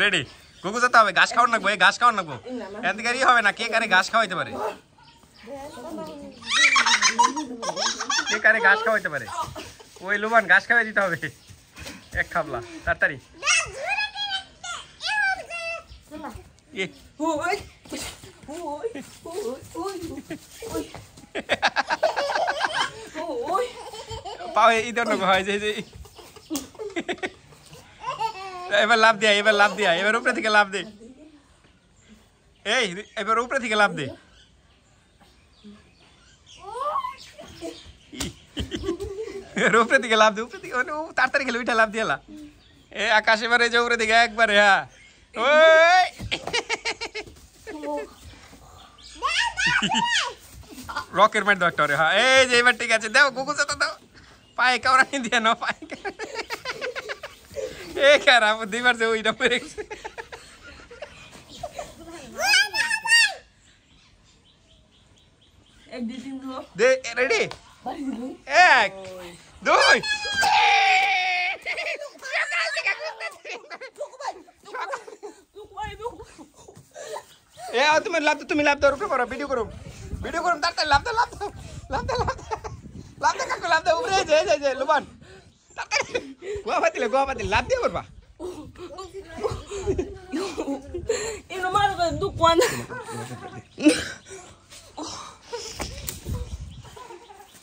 ready গুগু যেতে হবে ঘাস খাওয়ার নাকবো ঘাস খাওয়ার নাকবো এদিকে হবে না কে কারে ঘাস খাওয়াইতে পারে কে কারে ঘাস খাওয়াইতে পারে ওই লুবান ঘাস খাওয়াই দিতে হবে এক খাবলা তাড়াতাড়ি পাও ইধর নাকবো হয় যে এবার লাভ দিয়া এবার উপরে থেকে লাভ দে এই এবার উপরে থেকে লাভ দে উপরে থেকে লাভ দে উপরে থেকে তাড়াতাড়ি খেলে উঠে লাভ দিয়ালা এ আকাশে বারে যে উপরে থেকে একবারে হ্যাঁ ওই রকের মার দাও রে হ্যাঁ এই যে এবার ঠিক আছে দাও গুগু তো দাও পায়ে কাউরানি দিয়ে নাও পায়ে এ খারাপ দুইবার যে ওইটা পরে দে রেডি এক দুই এ তুমি লাভ দাও উপরে করো ভিডিও করো তাড়াতাড়ি লাভ দাও কাকু লাভ দাও উপরে যে লুবান গোয়া পাতিলে লাভ দিয়ে করবা Ini nomor 2